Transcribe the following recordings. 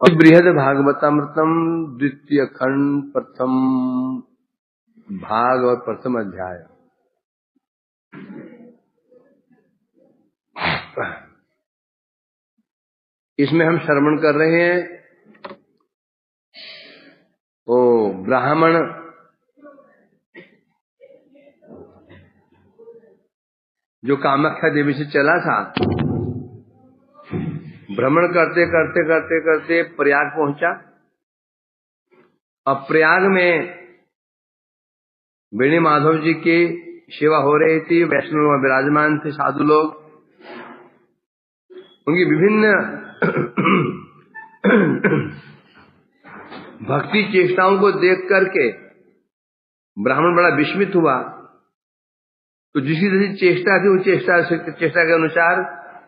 और बृहद भागवतामृतम द्वितीय खंड प्रथम भाग और प्रथम अध्याय। इसमें हम श्रवण कर रहे हैं वो ब्राह्मण जो कामाख्या देवी से चला था, भ्रमण करते करते करते करते प्रयाग पहुंचा। अब प्रयाग में वेणी माधव जी की सेवा हो रही थी, वैष्णव विराजमान थे, साधु लोग। उनकी विभिन्न भक्ति चेष्टाओं को देख करके ब्राह्मण बड़ा विस्मित हुआ। तो जिसी जैसी चेष्टा थी उस चेष्टा के अनुसार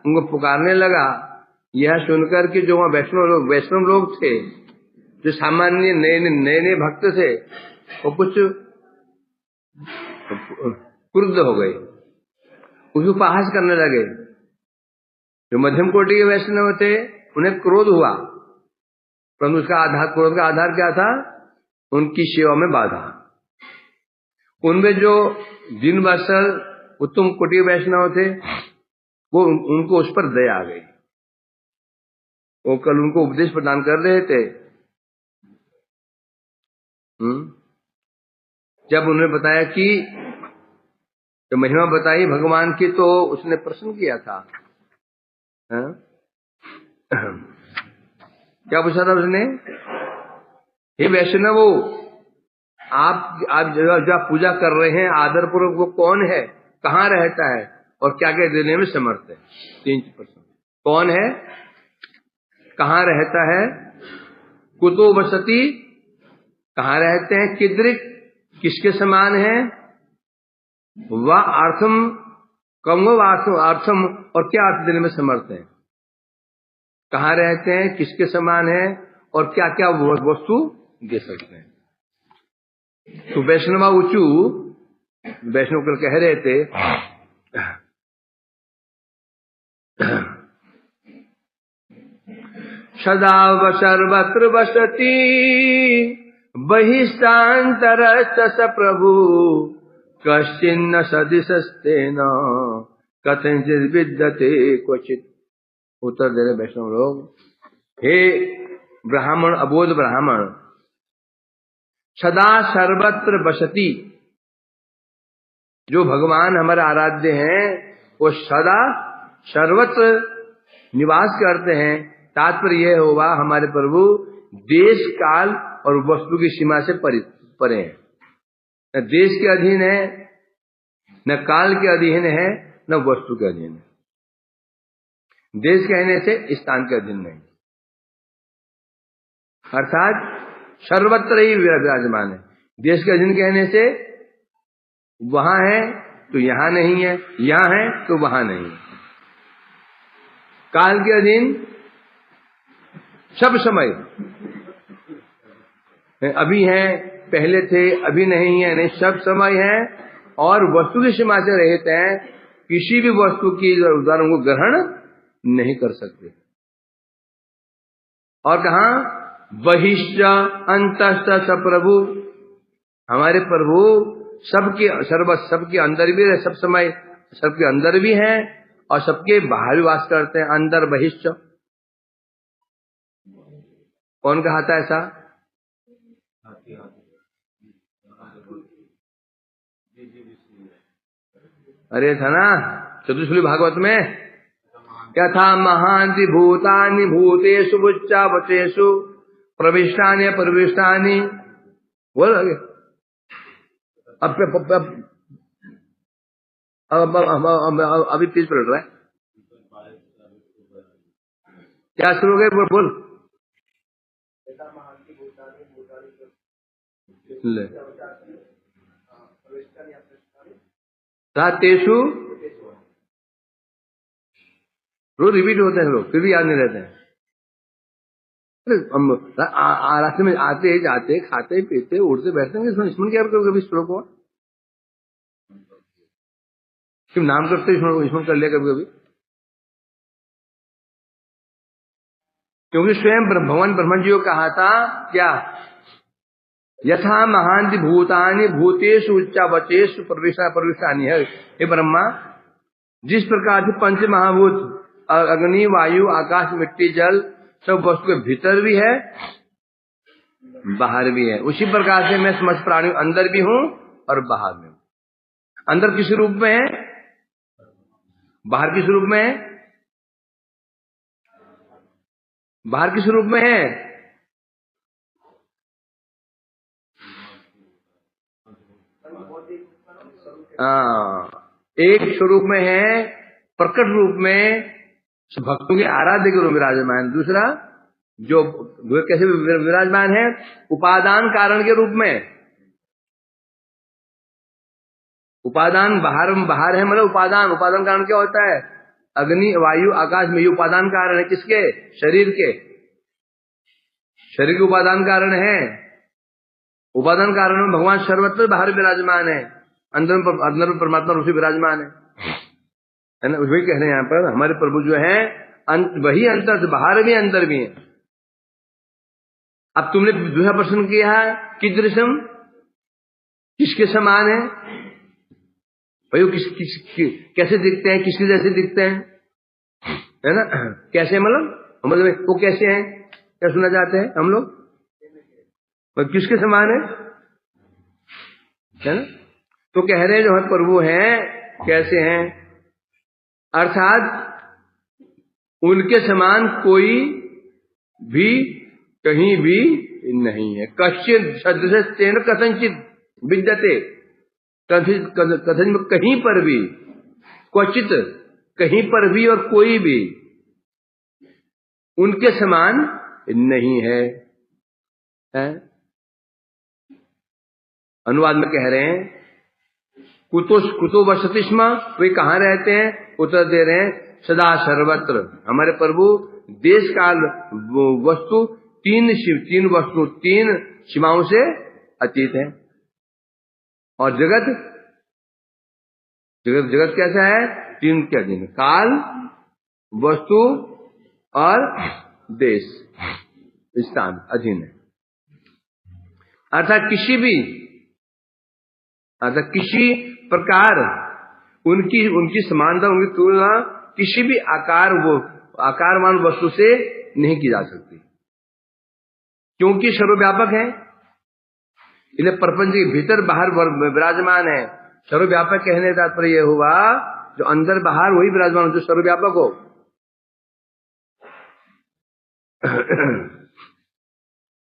उनको पुकारने लगा। यह सुनकर के जो वहां वैष्णव लोग थे, जो सामान्य नए भक्त थे, वो कुछ क्रुद्ध हो गए, उसको उपहास करने लगे। जो मध्यम कोटि के वैष्णव थे उन्हें क्रोध हुआ, परंतु उसका क्रोध का आधार क्या था? उनकी सेवा में बाधा। उनमें जो दिन बसल उत्तम कोटि वैष्णव थे, वो उनको उस पर दया आ गई। वो कल उनको उपदेश प्रदान कर रहे थे। जब उन्होंने बताया कि जो महिमा बताई भगवान की, तो उसने प्रश्न किया था। क्या पूछा था उसने? हे वैष्णव, आप जो पूजा कर रहे हैं आदर पूर्वक, वो कौन है, कहाँ रहता है और क्या क्या देने में समर्थ है? 3%। कौन है, कहाँ रहता है, कुतो वसति, कहाँ रहते हैं, किदृक, किसके समान है, व अर्थम, कम अर्थम, और क्या अर्थ देने में समर्थ है। कहाँ रहते हैं, किसके समान है, और क्या क्या वस्तु दे सकते हैं। तो वैष्णवा ऊंचू, वैष्णव कल कह रहे थे, सदा सर्वत्र वसति बहिष्टान्तरश्च स प्रभु, कश्चिन्न सदिशस्तेन कथंचित् विद्यते क्वचित्। उत्तर दे रहे वैष्णव लोग, हे ब्राह्मण, अबोध ब्राह्मण, सदा सर्वत्र बसती, जो भगवान हमारे आराध्य हैं वो सदा सर्वत्र निवास करते हैं। तात्पर्य यह होगा, हमारे प्रभु देश काल और वस्तु की सीमा से परे हैं। न देश के अधीन है, न काल के अधीन है, न वस्तु के अधीन है। देश कहने से स्थान के अधीन नहीं, अर्थात सर्वत्र ही विराजमान है। देश के अधीन कहने से वहां है तो यहां नहीं है, यहां है तो वहां नहीं है। काल के अधीन सब समय, अभी है, पहले थे, अभी नहीं है, नहीं, सब समय है। और वस्तु की सीमा से रहित हैं, किसी भी वस्तु की उदाहरण को ग्रहण नहीं कर सकते। और कहा बहिश्च अंतश्च स प्रभु, हमारे प्रभु सबके अंदर भी है, सब समय सबके अंदर भी हैं और सबके बाहर भी वास करते हैं। अंदर बहिश्च, कौन कहा था ऐसा? अरे था ना चतुश्लोकी भागवत में, यथा महांति भूतानि भूतेषु बुच्चावचेषु प्रविष्टानि प्रविष्टानि। बोल अभी पेज पलट रहा है, क्या शुरू हो गए? बोल ले तेषु रोज रिपीट होते हैं लोग, फिर भी याद नहीं रहते हैं। रास्ते में आते जाते, खाते पीते, उठते बैठते हैं, स्मरण क्या करोगे? कभी श्लोक को सिर्फ नाम करते स्मरण कर लिया कभी कभी। क्योंकि स्वयं भगवान ब्रह्मा जी को कहा था क्या, यथा महांति भूतानि भूतेषु उच्चावचेषु प्रविष्टानि है। हे ब्रह्मा, जिस प्रकार से पंच महाभूत अग्नि वायु आकाश मिट्टी जल सब वस्तु के भीतर भी है बाहर भी है, उसी प्रकार से मैं समस्त प्राणी अंदर भी हूं और बाहर में हूं। अंदर किस रूप में है, बाहर किस रूप में है, बाहर किस रूप में है, एक स्वरूप में है, प्रकट रूप में भक्तों के आराध्य के रूप में विराजमान। दूसरा जो कैसे विराजमान है, उपादान कारण के रूप में। उपादान बाहर है, मतलब उपादान कारण क्या होता है, अग्नि वायु आकाश में, ये उपादान कारण है किसके, शरीर के, शरीर के उपादान कारण है। उपादान कारण में भगवान सर्वत्र बाहर विराजमान है, अंदर में परमात्मा रूप से विराजमान है ना। वही कह रहे हैं यहाँ पर, हमारे प्रभु जो है वही अंतर से बाहर भी अंदर भी है। अब तुमने दूसरा प्रश्न किया है कि दृश्यम किसके समान है, भाई वो कैसे दिखते हैं, किसके जैसे दिखते हैं, है ना। कैसे मतलब वो कैसे हैं, क्या सुनना चाहते हैं हम लोग, किसके समान है ना। तो कह रहे हैं जो हमारे प्रभु हैं कैसे हैं, अर्थात उनके समान कोई भी कहीं भी नहीं है। कश्चित सदृशस्तेन कथंचित विद्यते, कथन कहीं पर भी, क्वचित कहीं पर भी और कोई भी उनके समान नहीं है। अनुवाद में कह रहे हैं कुतो वसति स्म, वे कहाँ रहते हैं, उत्तर दे रहे हैं सदा सर्वत्र। हमारे प्रभु देश काल वस्तु तीन सीमाओं से अतीत है। और जगत कैसा है, तीन के अधीन, काल वस्तु और देश स्थान अधीन है। अर्थात किसी प्रकार उनकी समानता, उनकी तुलना किसी भी आकारवान वस्तु से नहीं की जा सकती, क्योंकि सर्वव्यापक है। इन्हें प्रपंच के भीतर बाहर विराजमान है। सर्वव्यापक कहने का तात्पर्य यह हुआ जो अंदर बाहर वही विराजमान, जो सर्वव्यापक हो।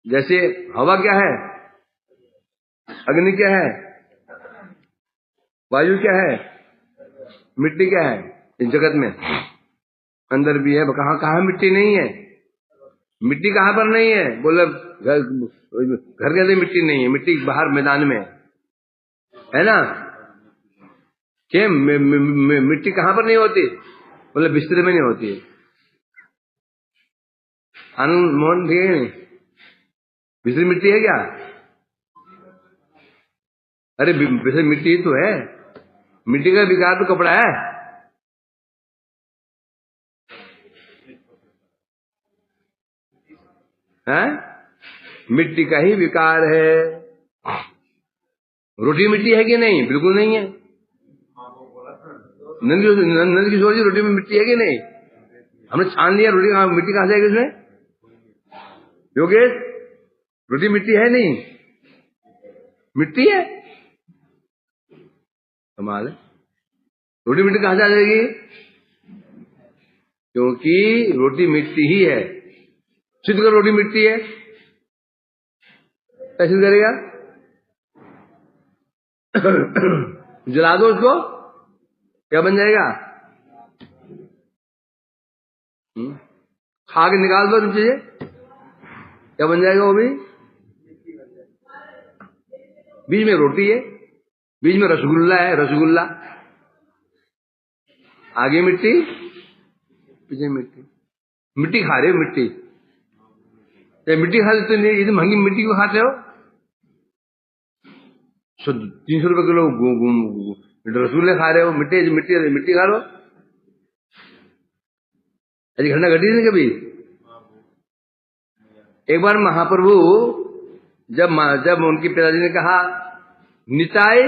जैसे हवा क्या है, अग्नि क्या है, वायु क्या है, मिट्टी क्या है, इस जगत में अंदर भी है। कहाँ मिट्टी नहीं है, मिट्टी कहाँ पर नहीं है, बोले घर के अंदर मिट्टी नहीं है, मिट्टी बाहर मैदान में है ना। क्या मिट्टी कहाँ पर नहीं होती, बोले बिस्तर में नहीं होती है। आनंद मोहन ठीक है नहीं, बिस्तर मिट्टी है क्या, अरे बिस्तर मिट्टी ही तो है, मिट्टी का विकार तो कपड़ा है? मिट्टी का ही विकार है। रोटी मिट्टी है कि नहीं, बिल्कुल नहीं है। नंद किशोर जी, रोटी में मिट्टी है कि नहीं, हमने छान लिया, रोटी मिट्टी कहां जाएगी उसमें, योगेश रोटी मिट्टी है नहीं, मिट्टी है, कमाल है। रोटी मिट्टी कहां से आ जाएगी, क्योंकि रोटी मिट्टी ही है। सिद्ध कर रोटी मिट्टी है, कैसे करेगा, जला दो उसको, क्या बन जाएगा, खा के निकाल दो नीचे, क्या बन जाएगा वो भी, बीच में रोटी है, बीच में रसगुल्ला है, रसगुल्ला, आगे मिट्टी पीछे मिट्टी, मिट्टी खा रहे हो, मिट्टी खा लेते, इतनी महंगी मिट्टी को खाते हो, 300 रुपए किलो रसगुल्ले खा रहे हो, मिट्टी खा लो। ऐसी घटना घटी नहीं कभी, एक बार महाप्रभु जब उनके पिताजी ने कहा निताई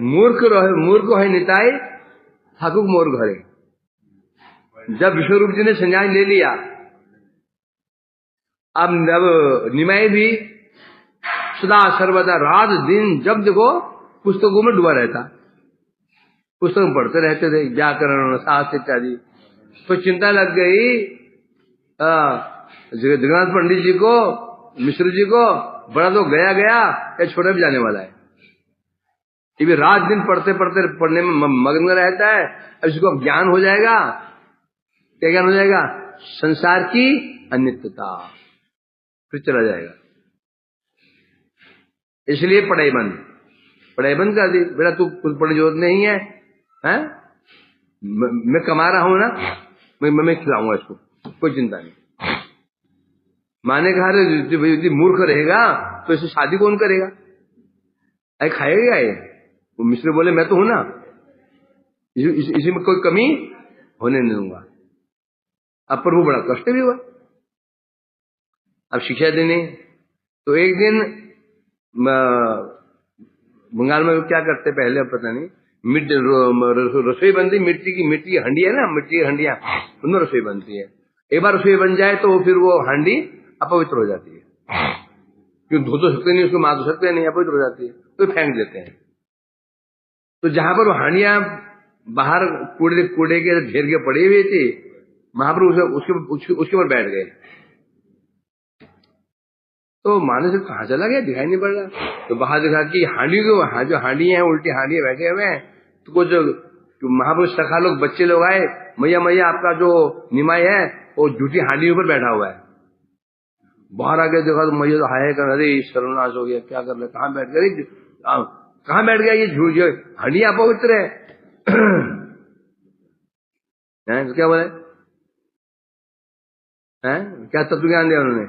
मूर्ख है निताई ठाकुर मोर घरे, जब विश्वरूप जी ने संन्यास ले लिया, अब निमाई भी सदा सर्वदा रात दिन जब देखो पुस्तकों में डूबा रहता, पुस्तक पढ़ते रहते थे, व्याकरण शास्त्र इत्यादि। तो चिंता लग गई जगन्नाथ पंडित जी को, मिश्र जी को, बड़ा तो गया या छोटा भी जाने वाला है। ये भी रात दिन पढ़ने में मग्न रहता है। अब इसको ज्ञान हो जाएगा, क्या ज्ञान हो जाएगा? संसार की अनित्यता, फिर चला जाएगा। इसलिए पढ़ाई बंद कर दी। बेटा तू कुछ पढ़ने जरूरत नहीं है, हैं? मैं कमा रहा हूं ना, मैं खिलाऊंगा इसको, कोई चिंता नहीं। माने कहा यदि मूर्ख रहेगा तो इसे शादी कौन करेगा? अरे खाएगा ये? वो मिश्र बोले मैं तो हूं ना, इसी में कोई कमी होने नहीं दूंगा। अब प्रभु बड़ा कष्ट भी हुआ, अब शिक्षा देने। तो एक दिन बंगाल में क्या करते पहले, अब पता नहीं, रसोई बनती, मिट्टी की हंडी है ना, मिट्टी की हंडियां, उनमें रसोई बनती है। एक बार रसोई बन जाए तो फिर वो हांडी अपवित्र हो जाती है, क्यों धो तो सकते नहीं, उसको मार तो सकते नहीं, अपवित्र हो जाती है, तो फेंक देते हैं। तो जहां पर वो हांडियां बाहर कूड़े के घेर के पड़ी हुई थी, महाप्रभु उसके ऊपर बैठ गए। तो मानस कहाँ चला गया, दिखाई नहीं पड़ रहा। तो बाहर देखा कि जो हांडी है, उल्टी हांडी बैठे हुए हैं। तो कुछ महापुरुष सखा लोग, बच्चे लोग आए, मैया आपका जो निमाई है वो झूठी हांडी ऊपर बैठा हुआ है। बाहर आके देखा तो मैया तो हाय कर, अरे सर्वनाश हो गया, क्या कर रहे, कहाँ बैठ गए, कहाँ बैठ गया ये झूठ, जो हांडी अपवित्र है। तो क्या बोले, क्या तत्व ज्ञान दिया उन्होंने?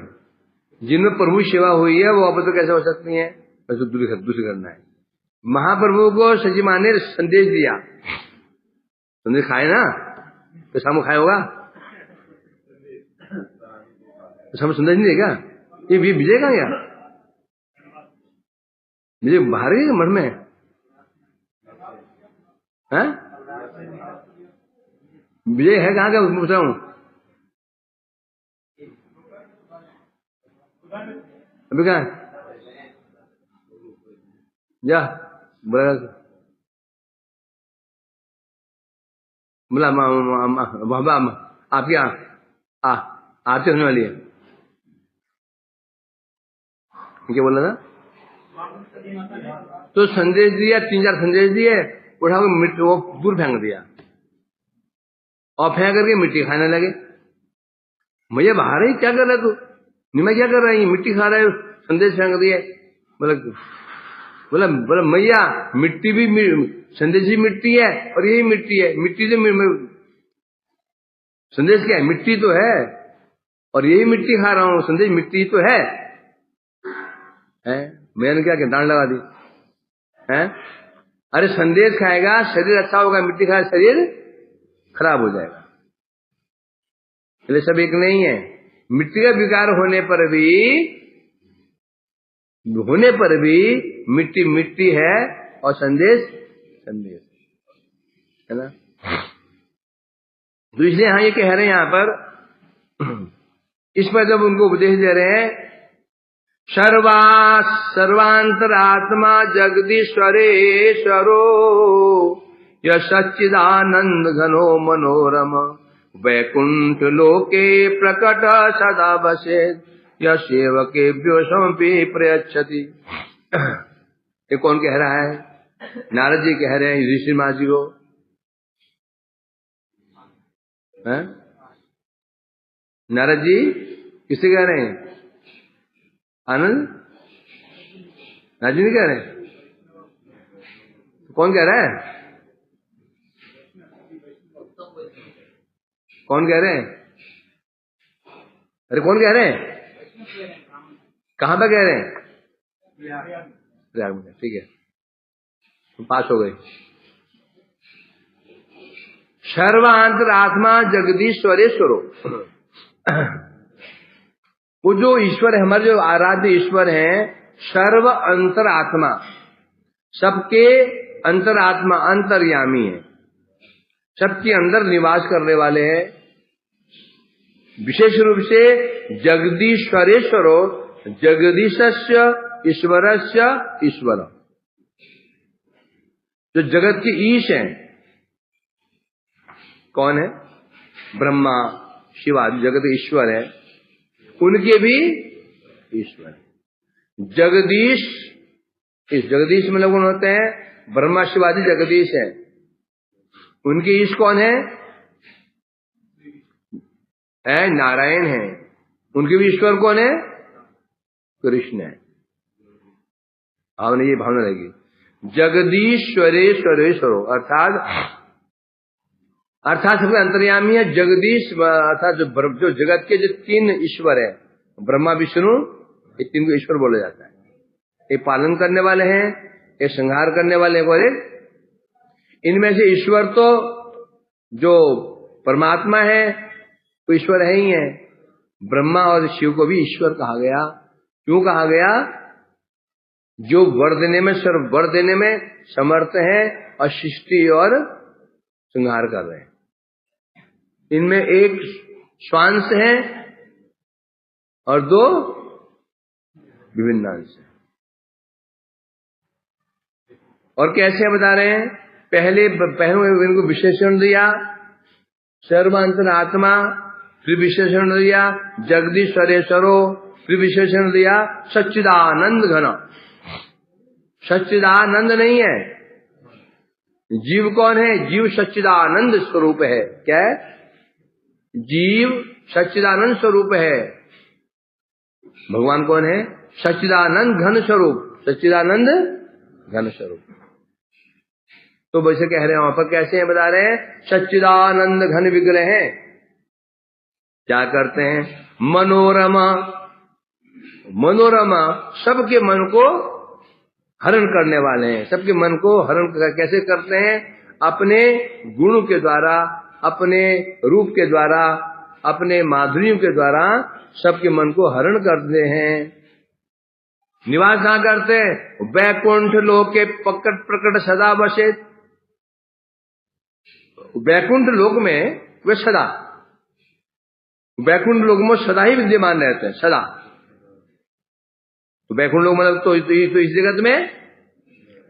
जिनमें प्रभु सेवा हुई है वो अब तो कैसे हो सकती है, वैसे दूसरी करना है। महाप्रभु को सची मां ने संदेश दिया, संदेश खाए ना, तो शाम खाए होगा, तो संदेश नहीं देगा, ये विजय का क्या विजय बाहर गए मन में है, विजय है कहाँ का पूछ रहा हूं। अभी कहा जा बोला आपकी आरती होने वाली है, क्या बोला था? तो संदेश दिया, 3-4 संदेश दिए, उठा के मिट्टी वो दूर फेंक दिया, और फेंक करके मिट्टी खाने लगे। भैया बाहर ही क्या कर रहा है तू, निमा क्या कर रहा है, मिट्टी खा रहा है, संदेश फेंक दिए। बोला मैया मिट्टी भी, संदेश भी मिट्टी है और यही मिट्टी है, मिट्टी से संदेश क्या है, मिट्टी तो है, और यही मिट्टी खा रहा हूं, संदेश मिट्टी तो है। मैंने क्या डांड लगा दी है? अरे संदेश खाएगा शरीर अच्छा होगा, मिट्टी खाएगा शरीर खराब हो जाएगा। इसलिए सब एक नहीं है। मिट्टी का विकार होने पर भी मिट्टी मिट्टी है और संदेश है ना। तो इसलिए ये कह रहे हैं यहां पर, इस पर जब उनको उपदेश दे रहे हैं, सर्वांतरात्मा जगदीश्वरेश्वरो य सच्चिदानंद घनो मनोरम वैकुंठ लोके प्रकट सदा बसेत य सेवकेभ्यो समपि प्रयच्छति। ये कौन कह रहा है? नारद जी कह रहे हैं ऋषि महाराज जी को। नारद जी किसे कह रहे हैं? आनंद नारद जी नहीं कह रहे, तो कौन कह रहा है? कौन कह रहे हैं? अरे कौन कह रहे हैं? कहां पे कह रहे हैं? ठीक है, तुम पास हो गए। सर्वांतरात्मा जगदीश्वरेश्वरो, वो जो ईश्वर है, हमारे जो आराध्य ईश्वर हैं, सर्व अंतरात्मा, सबके अंतरात्मा, अंतर्यामी है, सबके अंदर निवास करने वाले हैं। विशेष रूप से जगदीश्वरेश्वरो जगदीशस्य ईश्वरस्य ईश्वर, जो जगत के ईश हैं, कौन है? ब्रह्मा शिव आदि जगत ईश्वर है, उनके भी ईश्वर है। जगदीश, इस जगदीश में लोग होते हैं, ब्रह्मा शिव आदि जगदीश है, उनके ईश कौन है? नारायण है, उनके भी ईश्वर कौन है? कृष्ण है। आपने ये भावना रहेगी, जगदीश्वरेश्वरेश्वरो, अर्थात सबके अंतर्यामी है जगदीश, अर्थात जो जगत के जो तीन ईश्वर है, ब्रह्मा विष्णु, ये तीन को ईश्वर बोला जाता है। ये पालन करने वाले हैं, ये संहार करने वाले हैं। इनमें से ईश्वर तो जो परमात्मा है वो ईश्वर है ही है। ब्रह्मा और शिव को भी ईश्वर कहा गया। क्यों कहा गया? जो वर देने में, सर्व वर देने में समर्थ है और सृष्टि और संहार कर रहे हैं। इनमें एक स्वांश है और दो विभिन्न अंश है। और कैसे बता रहे हैं? पहले इनको विशेषण दिया सर्वांतर आत्मा, फिर विशेषण दिया जगदीश्वरेश्वरो, फिर विशेषण दिया सच्चिदानंद घन। सच्चिदानंद नहीं है, जीव कौन है? जीव सच्चिदानंद स्वरूप है। क्या है? जीव सच्चिदानंद स्वरूप है। भगवान कौन है? सच्चिदानंद घन स्वरूप, सच्चिदानंद घन स्वरूप। तो वैसे कह रहे हैं, वहां पर कैसे हैं बता रहे हैं, सच्चिदानंद घन विग्रह है। क्या करते हैं? मनोरमा, मनोरमा सबके मन को हरण करने वाले हैं। सबके मन को हरण कैसे करते हैं? अपने गुण के द्वारा, अपने रूप के द्वारा, अपने माधुर्य के द्वारा सबके मन को हरण करते हैं। निवास कहाँ करते हैं? वैकुंठ लोक के पकट प्रकट सदा बसेत। वैकुंठ लोक में वे सदा, वैकुंठ लोक में सदा ही विद्यमान रहते हैं, सदा। तो वैकुंठ लोक मतलब तो इस जगत में,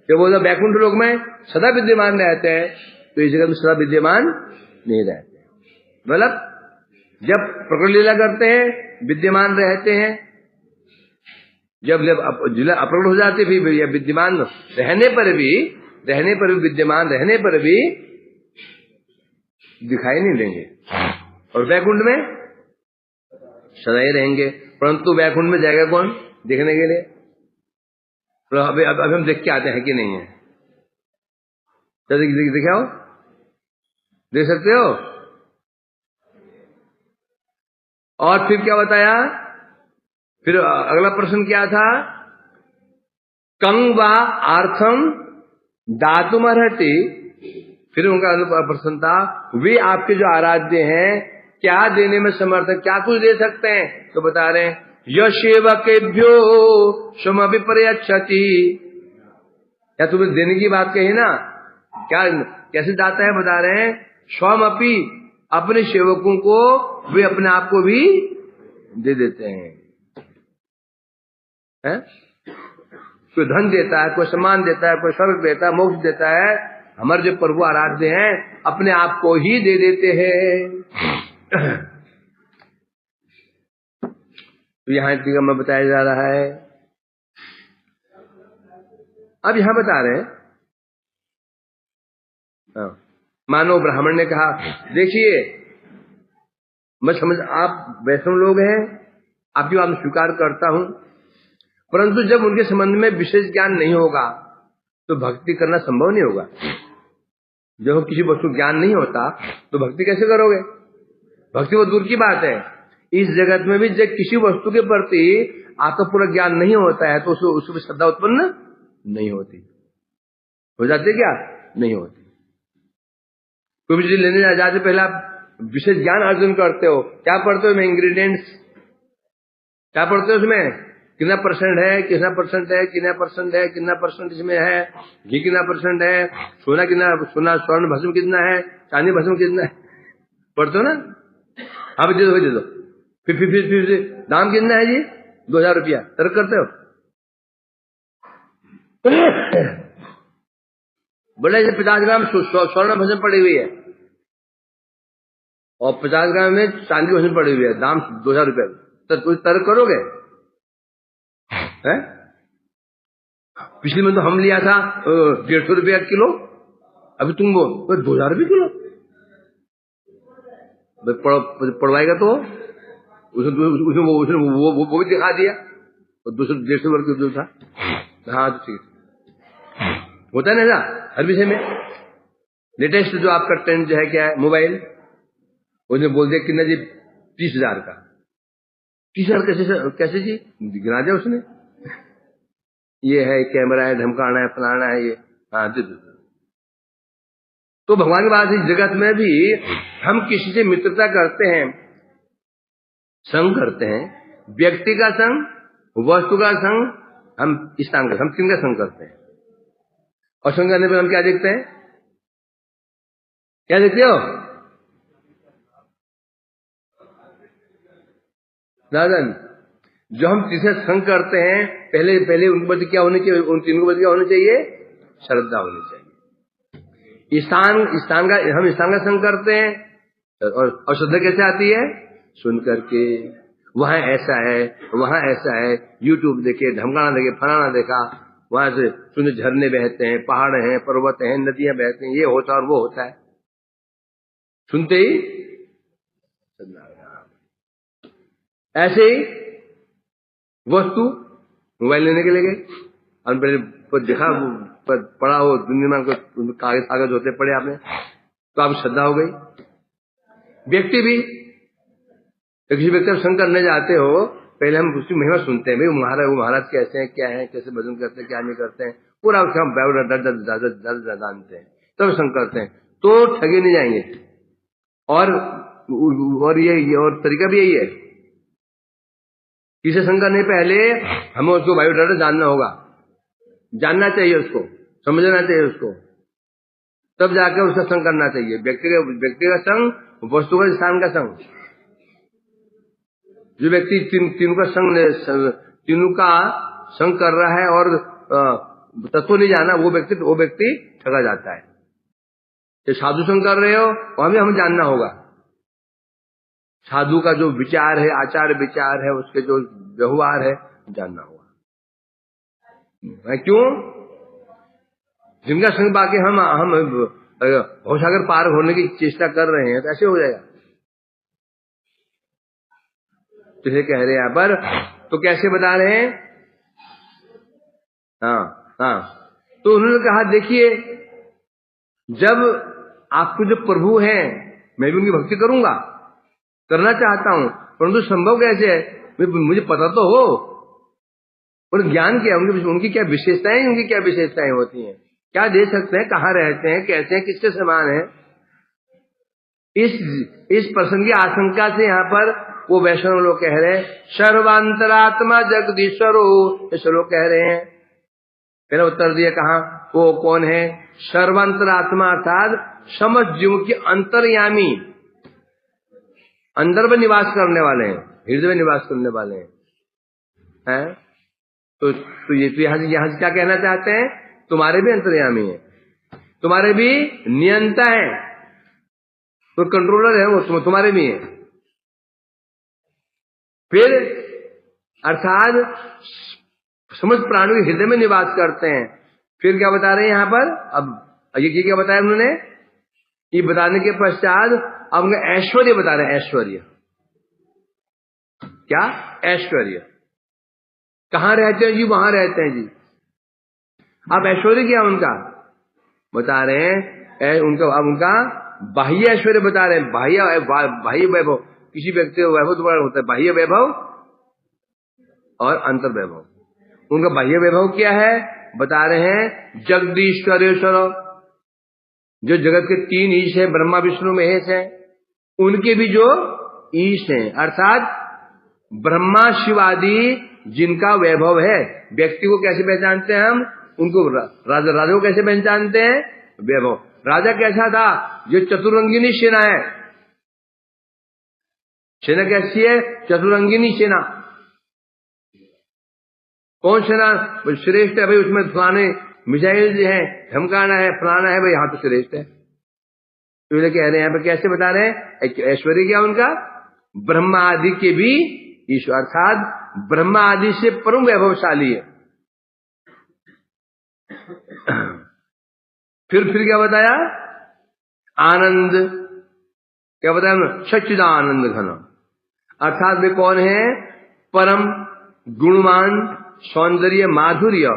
जब बोला वैकुंठ लोक में सदा विद्यमान रहते हैं, तो इस जगत में सदा विद्यमान नहीं रहते। मतलब जब प्रकट लीला करते हैं विद्यमान रहते हैं, जब अप्रकट हो जाते फिर विद्यमान रहने पर भी विद्यमान रहने पर भी दिखाई नहीं देंगे। और वैकुंठ में सदा ही रहेंगे। परंतु वैकुंठ में जाएगा कौन देखने के लिए? तो अभी हम देख के आते हैं कि नहीं है? तो दिखाओ, देख सकते हो। और फिर क्या बताया? फिर अगला प्रश्न क्या था? कंग वा आर्थम दातुमर्हति। फिर उनका प्रश्न था, वे आपके जो आराध्य हैं क्या देने में समर्थ है, क्या कुछ दे सकते हैं? तो बता रहे हैं, यशेवकेभ्यो स्वमभिप्रयच्छति। क्या तुमने देने की बात कही ना? क्या कैसे दाता है? बता रहे हैं, स्वमपि, अपने सेवकों को वे अपने आप को भी दे देते हैं। कोई धन देता है, कोई सम्मान देता है, कोई स्वर्ग देता है, मोक्ष देता है। हमारे जो प्रभु आराध्य हैं अपने आप को ही दे देते हैं। तो यहाँ टीका में बताया जा रहा है। अब यहां बता रहे हैं, मानो ब्राह्मण ने कहा, देखिए मैं समझ, आप वैष्णव लोग हैं, आपकी बात स्वीकार करता हूं, परंतु जब उनके संबंध में विशेष ज्ञान नहीं होगा तो भक्ति करना संभव नहीं होगा। जब किसी वस्तु ज्ञान नहीं होता तो भक्ति कैसे करोगे? भक्ति वो दूर की बात है। इस जगत में भी जब किसी वस्तु के प्रति आपका पूरा ज्ञान नहीं होता है तो उसमें श्रद्धा उत्पन्न नहीं होती। हो जाती क्या? नहीं होती। कोई भी चीज लेने जाते पहले आप विशेष ज्ञान अर्जन करते हो। क्या पढ़ते हो? इंग्रेडिएंट्स, क्या पढ़ते हो उसमें? कितना परसेंट है, कितना परसेंट है, कितना परसेंट है, कितना परसेंट इसमें है, घी कितना परसेंट है, सोना कितना, सोना स्वर्ण भस्म कितना है, चांदी भस्म कितना है, पढ़ते हो ना? हाँ दे दो, फिर दाम कितना है जी? 2000 रुपया। तर्क करते हो? बोले 50 ग्राम स्वर्ण भस्म पड़ी हुई है और 50 ग्राम में चांदी भस्म पड़ी हुई है, दाम 2000 रुपया। तो तर्क करोगे? है? पिछले में तो हम लिया था 150 रुपया किलो, अभी तुम वो 2000 रुपये किलो। पड़वाएगा तो उसने वो भी दिखा दिया, और 250 वर्ग जो था। हाँ तो ठीक होता है ना हर विषय में। लेटेस्ट जो आपका ट्रेंड जो है क्या है? मोबाइल। उसने बोल दिया कितना जी? 30,000 का। 30,000 कैसे जी? गिना दिया उसने। ये है कैमरा है, धमकाना है, फलाना है, ये। हाँ दे दो। तो भगवान की बात इस जगत में भी हम किसी से मित्रता करते हैं, संग करते हैं, व्यक्ति का संग, वस्तु का संग, हम स्थान का, हम किन का संग करते हैं। और संग करने पर हम क्या देखते हैं? क्या देखते हो दादन? जो हम जिसे संग करते हैं, पहले उनके प्रति क्या होनी चाहिए? उन तीनों के प्रति क्या होनी चाहिए? श्रद्धा होनी चाहिए। स्थान का, हम स्थान का संग करते हैं, और श्रद्धा कैसे आती है? सुन करके, वहां ऐसा है, वहां ऐसा है, यूट्यूब देखे, धमकाना देखे, फलाना देखा, वहां से सुने झरने बहते हैं, पहाड़ हैं, पर्वत हैं, नदियां बहती हैं, ये होता और वो होता है, सुनते ही। ऐसे ही वस्तु, मोबाइल लेने के लिए गए, और पहले देखा, पढ़ा हो दुनिया में कागज होते पढ़े आपने, तो आपकी श्रद्धा हो गई। व्यक्ति भी, किसी व्यक्ति को संग करने जाते हो, पहले हम उसकी महिमा सुनते हैं, भाई वो महाराज कैसे हैं, क्या है, कैसे भजन करते हैं, क्या नहीं करते हैं, पूरा उसका हम जानते हैं, तब संग करते हैं, तो ठगे नहीं जाएंगे। और ये और तरीका भी यही है, किसी संग करने पहले हमें उसको बायोडाटा जानना होगा, जानना चाहिए उसको, समझना चाहिए उसको, तब जाकर उसका संग करना चाहिए। व्यक्ति का संग, वस्तु का, स्थान का संग। जो व्यक्ति तीनों का संग कर रहा है और तत्व नहीं जाना, वो व्यक्ति ठगा जाता है। जो साधु संग कर रहे हो, वहां भी हमें जानना होगा, साधु का जो विचार है, आचार विचार है, उसके जो व्यवहार है, जानना होगा। क्यों? जिनका संग बाकी हम भवसागर पार होने की चेष्टा कर रहे हैं, तो ऐसे हो जाएगा। जैसे कह रहे हैं यहाँ पर, तो कैसे बता रहे हैं? हाँ, तो उन्होंने कहा देखिए, जब आपको जो प्रभु हैं, मैं भी उनकी भक्ति करूंगा, करना चाहता हूं, परंतु संभव कैसे है? मुझे पता तो हो, और ज्ञान क्या, उनकी क्या विशेषताएं, उनकी क्या विशेषताएं होती हैं, क्या दे सकते हैं, कहाँ रहते हैं, कैसे हैं, किससे समान है। इस प्रसंग की आशंका से यहाँ पर वो वैष्णव लोग कह रहे हैं, सर्वांतरात्मा जगदीश्वरो, ऐसे लोग कह रहे हैं। पहले उत्तर दिया, कहा वो कौन है? सर्वांतरात्मा अर्थात समस्त जीवों की अंतर्यामी, अंदर में निवास करने वाले हैं, हृदय में निवास करने वाले हैं। तो ये तो यहाँ से क्या कहना चाहते हैं? तुम्हारे भी अंतर्यामी है, तुम्हारे भी नियंता है, तो कंट्रोलर है, वो तुम्हारे भी है। फिर अर्थात समस्त प्राणियों के हृदय में निवास करते हैं। फिर क्या बता रहे हैं यहाँ पर? अब ये क्या बताया उन्होंने? ये बताने के पश्चात अब उनका ऐश्वर्य बता रहे हैं। ऐश्वर्य क्या? ऐश्वर्य कहाँ रहते हैं जी? वहां रहते हैं जी। अब ऐश्वर्य क्या उनका बता रहे हैं? उनका बाह्य ऐश्वर्य बता रहे हैं। बाह्य वैभव, किसी व्यक्ति का वैभव तुम्हारा होता है बाह्य वैभव और अंतर वैभव। उनका बाह्य वैभव क्या है बता रहे हैं? जगदीश्वरेश्वर, जो जगत के 3 ईश है, ब्रह्मा विष्णु महेश है, उनके भी जो ईश हैं, अर्थात ब्रह्मा शिवादि जिनका वैभव है, व्यक्ति को कैसे पहचानते हैं हम? उनको राजा को कैसे पहचानते हैं? वैभव। राजा कैसा था? जो चतुरंगिनी सेना है। सेना कैसी है? चतुरंगिनी सेना। कौन सेना श्रेष्ठ है भाई? उसमें फलाने मिसाइल है, धमकाना है, फलाना है, भाई यहाँ तो श्रेष्ठ है। तो ये कह रहे हैं यहाँ पे, कैसे बता रहे हैं? ऐश्वर्य क्या उनका? ब्रह्मा आदि के भी ईश्वर, अर्थात ब्रह्मा आदि से परम वैभवशाली है। फिर क्या बताया? आनंद। क्या बताया? सच्चिदानंद घन। अर्थात वे कौन है? परम गुणवान, सौंदर्य माधुर्य,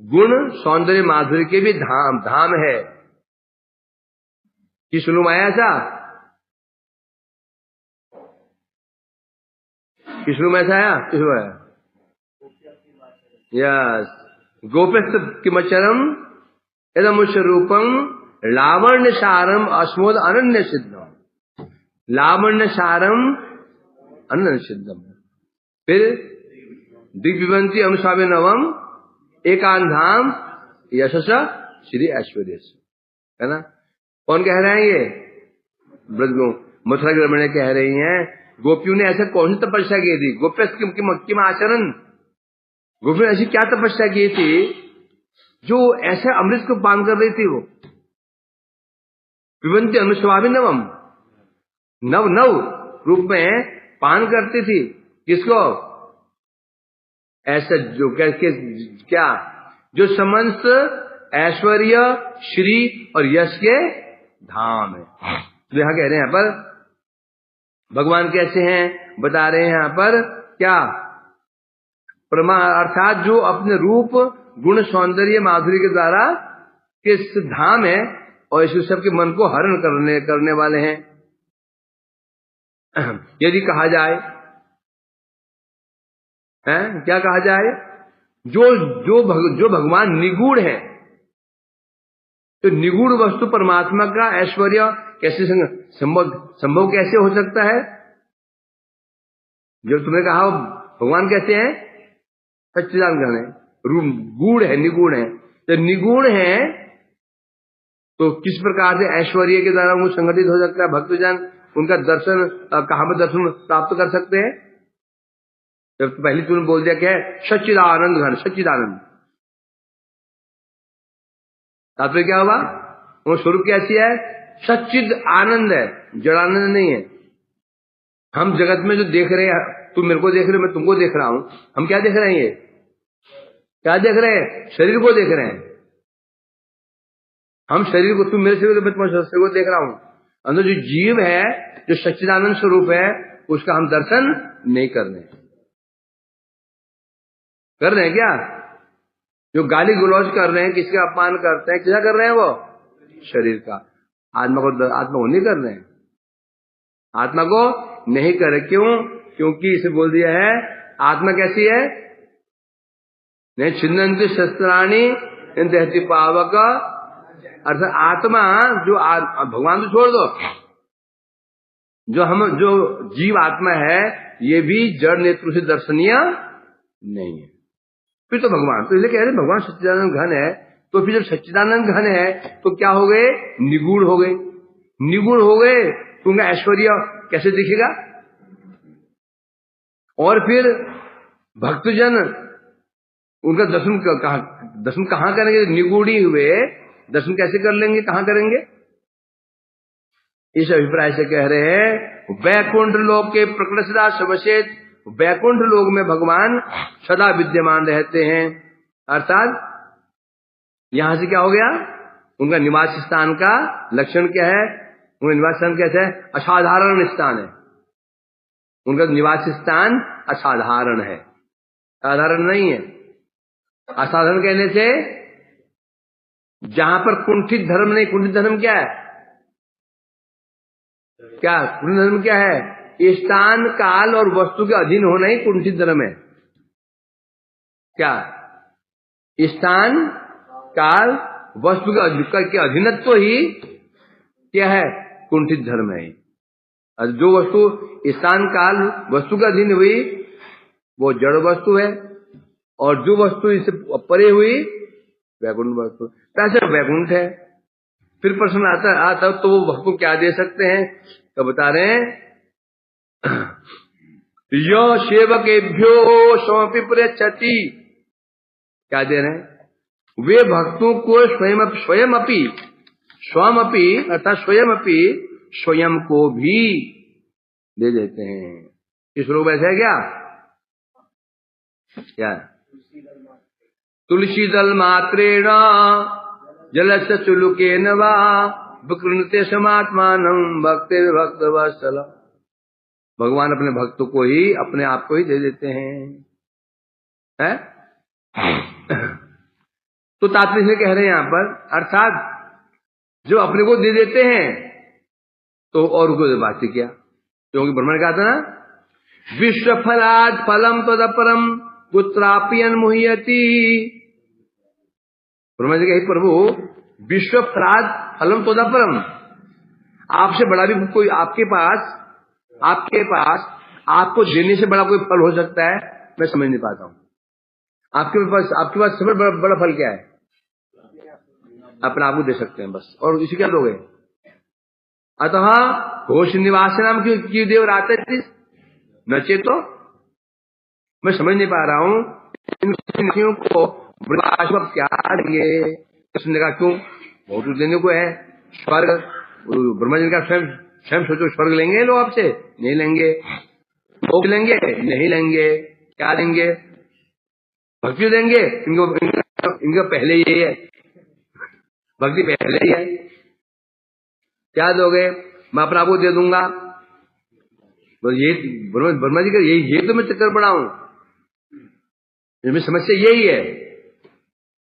गुण सौंदर्य माधुर्य के भी धाम है। किस रूम आया था? किस रूम ऐसा आया? किस रूम आया? यस, गोपस्थ किमचरम यदमुष्य रूपम लावण्य सारम अस्मोद अनन्य सिद्धम। लावण्य सारम अनन्य सिद्धम। फिर दिग्विवंती अनुस्वामी नवम एकांत धाम यशस श्री ऐश्वर्य, है ना? कौन कह रहे हैं ये? ब्रज मथुरा की रमणीय कह रही हैं, गोपियों ने ऐसा कौन सी तपस्या की थी? गोप्यस किम आचरण, गोपियों ने ऐसी क्या तपस्या की थी जो ऐसे अमृत को पान कर रही थी? वो पिबंती अनुस्वामी नवम, नव नव रूप में पान करती थी। किसको? ऐसा जो क्या जो समस्त ऐश्वर्य, श्री और यश के धाम है। तो यहां कह रहे हैं, यहाँ पर भगवान कैसे हैं बता रहे हैं यहाँ पर। क्या? प्रमा, अर्थात जो अपने रूप, गुण, सौंदर्य, माधुर्य के द्वारा किस धाम है और इस सबके मन को हरण करने वाले हैं। यदि कहा जाए, क्या कहा जाए? जो भगवान निगूढ़ है, तो निगूढ़ वस्तु परमात्मा का ऐश्वर्य कैसे संभव कैसे हो सकता है? जो तुमने कहा भगवान कैसे हैं? सच्चिदानंद है, गूढ़ है, निगूढ़ है। तो निगूढ़ है तो किस प्रकार से ऐश्वर्य के द्वारा वो संगठित हो सकता है? भक्तजन उनका दर्शन कहां पर दर्शन प्राप्त कर सकते हैं? जब पहले तुमने बोल दिया क्या है? सच्चिदानंद घन, सच्चिदानंद। तात्पर्य क्या हुआ? वो स्वरूप कैसी है? सच्चिद आनंद है, जड़ानंद नहीं है। हम जगत में जो देख रहे हैं, तुम मेरे को देख रहे हो, मैं तुमको देख रहा हूं, हम क्या देख रहे हैं? ये क्या देख रहे हैं? शरीर को देख रहे हैं। हम शरीर को, तुम मेरे शरीर को देख रहा हूं। अंदर जो जीव है, जो सच्चिदानंद स्वरूप है, उसका हम दर्शन नहीं कर रहे हैं। कर रहे हैं क्या? जो गाली गुलौज कर रहे हैं, किसका अपमान करते हैं, क्या कर रहे हैं? वो शरीर का। आत्मा को नहीं कर रहे हैं। आत्मा को नहीं कर रहे। क्यों? क्योंकि इसे बोल दिया है, आत्मा कैसी है? नहीं छिन्नन्ति शस्त्राणि दहति पावक। अर्थात आत्मा जो भगवान तो छोड़ दो, जो जीव आत्मा है, ये भी जड़ नेत्र से दर्शनीय नहीं है। फिर तो भगवान, तो इसलिए कह रहे भगवान सच्चिदानंद घन है। तो फिर जब सच्चिदानंद घन है तो क्या हो गए? निगूढ़ हो गए। निगूढ़ हो गए तो उनका ऐश्वर्य कैसे दिखेगा? और फिर भक्तजन उनका दर्शन कहां करेंगे? निगूढ़ी हुए दर्शन कैसे कर लेंगे? कहां करेंगे? इस अभिप्राय से कह रहे हैं, वैकुंठ लोक के प्रकट सदा सवशेत, वैकुंठ लोक में भगवान सदा विद्यमान रहते हैं। अर्थात यहां से क्या हो गया? उनका निवास स्थान का लक्षण क्या है? उनका निवास स्थान कैसा है? असाधारण स्थान है। उनका निवास स्थान असाधारण है, साधारण नहीं है। असाधारण कहने से जहां पर कुंठित धर्म नहीं। कुंठित धर्म क्या है? क्या कुंठित धर्म क्या है? स्थान, काल और वस्तु के अधीन होना ही कुंठित धर्म है। क्या? स्थान, काल, वस्तु के अधीनत्व ही क्या है? कुंठित धर्म है। जो वस्तु स्थान, काल, वस्तु के अधीन हुई वो जड़ वस्तु है, और जो वस्तु इससे परे हुई वैकुंठ वस्तु, ऐसे वैकुंठ है। फिर प्रश्न आता तो वो भक्त को क्या दे सकते हैं? तो बता रहे हैं यो सेवकेभ्यो स्वमपि पृच्छति, क्या दे रहे हैं? वे भक्तों को स्वयं अर्थात स्वयं को भी दे देते हैं। इस लोग ऐसा है क्या? तुलसी दल मात्रेण जलस्य चुलुकेन वा विकृणते समात्मानं भक्ते भक्त वत्सल। भगवान अपने भक्तों को ही, अपने आप को ही दे देते हैं, है? तो तात्पर्य से कह रहे हैं यहां पर, अर्थात जो अपने को दे देते हैं तो और को बात क्या, क्योंकि ब्रह्मा ने कहा था ना विश्व फलाद फलम तदपरम पुत्रापि अनमुह्यति। ब्रह्मा जी कही प्रभु विश्व फलाद फलम तदपरम, आपसे बड़ा भी कोई आपके पास आपको देने से बड़ा कोई फल हो सकता है? मैं समझ नहीं पाता हूं। आपके पास सबसे बड़ा फल क्या है? अपने आप को दे सकते हैं बस, और इसी क्या दोगे? अतः घोष निवास नाम क्यों देव आते थे नचे, तो मैं समझ नहीं पा रहा हूं इन को क्या देंगे? उसने कहा क्यों, बहुत कुछ देने को है। स्वर्ग, ब्रह्मा जी का स्वयं सोचो, स्वर्ग लेंगे लोग आपसे? नहीं लेंगे। भोग लेंगे? नहीं लेंगे। क्या देंगे? भक्ति देंगे? इनका पहले ही है, भक्ति पहले ही है। क्या दोगे? मैं अपना आपको दे दूंगा। तो ये ब्रह्मा जी का ये तो मैं चक्कर पड़ा हूं। इसमें समस्या यही है।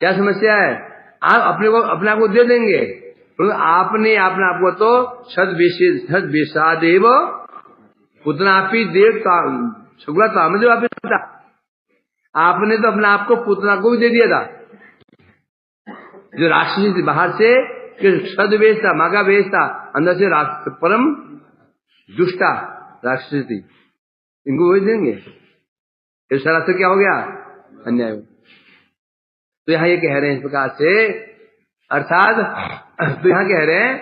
क्या समस्या है? आप अपने आप को दे देंगे, तो आपने अपने आप को तो सद विषादेव पुतनापि देव सगुणा काम जो आपने तो अपने आप को पुतना को भी दे दिया था। जो राक्षसी बाहर से सद वेश था, मागा वेश था, अंदर से परम दुष्टा राक्षसी थी, इनको वही देंगे? इस तरह से क्या हो गया? अन्याय। तो यहां ये कह रहे हैं इस प्रकार से, अर्थात तो यहां कह रहे हैं